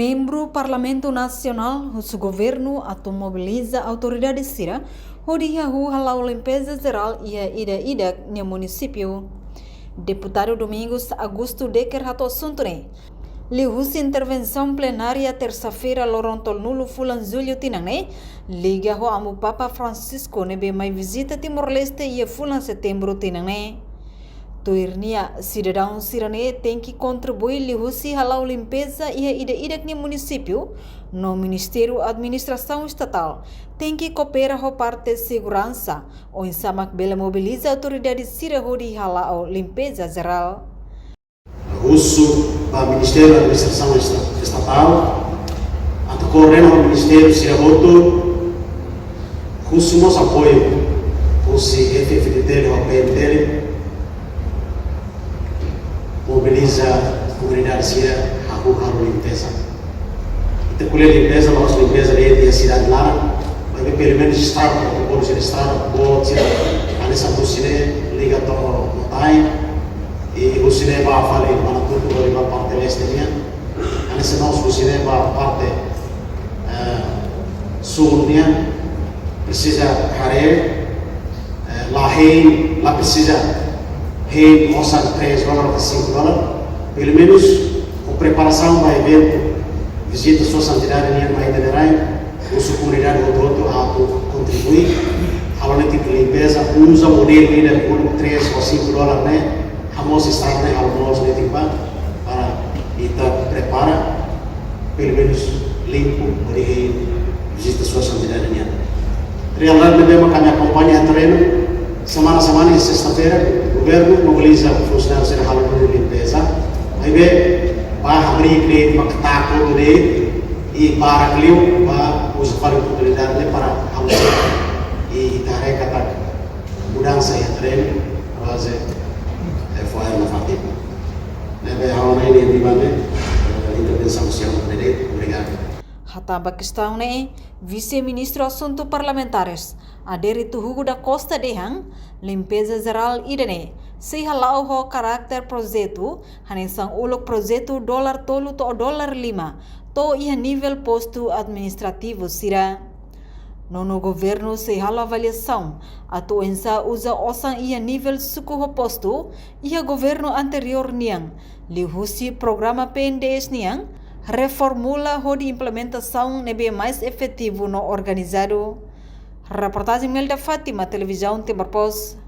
Membro Parlamento Nacional, o governo automobiliza a autoridade Sira, Hodiahu halau limpeza geral e a ida no município. Deputado Domingos Augusto Decker rato assunto ne. Lihusi intervenção plenária terça-feira Lorontol nulo fulan julho tinang liga ho amu Papa Francisco nebe mai visita Timor-Leste e fulan setembro tinang ne. Tuirnia cidadão sirane tem que contribuir lihusi halau limpeza e a ida no município no Ministério Administração Estatal tem que cooperar com parte de segurança ou em samak bela mobiliza autoridade sira hodi halau limpeza geral. Russo para o Ministério da Administração Estatal, a coordenar o Ministério Sirahoto, Russo nos apoio, Russo FFDT, o PNT, mobiliza a comunidade Sira a limpeza. E a limpeza, nossa limpeza de a cidade lá, mas pelo menos estrada, depois de estrada, boa, a nessa docine, liga a montanha. E o cinema fala em Manatuto, a parte leste, a nessa nossa o cinema parte sul, precisa Harare, lá rei, lá precisa rei, nossa $3 a $5. Pelo menos a preparação para evento, visita sua santidade em Maída de Rai, a sua comunidade outro a contribuir, a hora de limpeza, usa o modelo ainda por $3 ou $5, né? Vamos estar na almoço de timba para kita prepara pelo menos limpo beri visita sua santidade nya. Realmente mesmo kami acompanha treino semana e sexta-feira o governo mobiliza funcionários de halu de limpeza. Aí be para abrir que maktaco de e para clio para usar oportunidade para almoçar e tarefa kata mudança e treino fazer FOR na Fatima. Nebe hawana ini di mana intervenção social credit. Obrigado. Hataba questão ne vice-ministro assunto parlamentares aderi Hugo da Costa Dehang limpeza geral idene se halau ho karakter projeto hanesang ulok projeto $5 to $5 to ia nível posto administrativo sira. No governo se hala avaliação, a toensa usa osang ia nível suku posto, ia governo anterior niang, lihusi programa PNDS niang, reformula ho de implementação nebe mais efetivo no organizado. Reportagem Melda Fátima, televisão Timor-Post.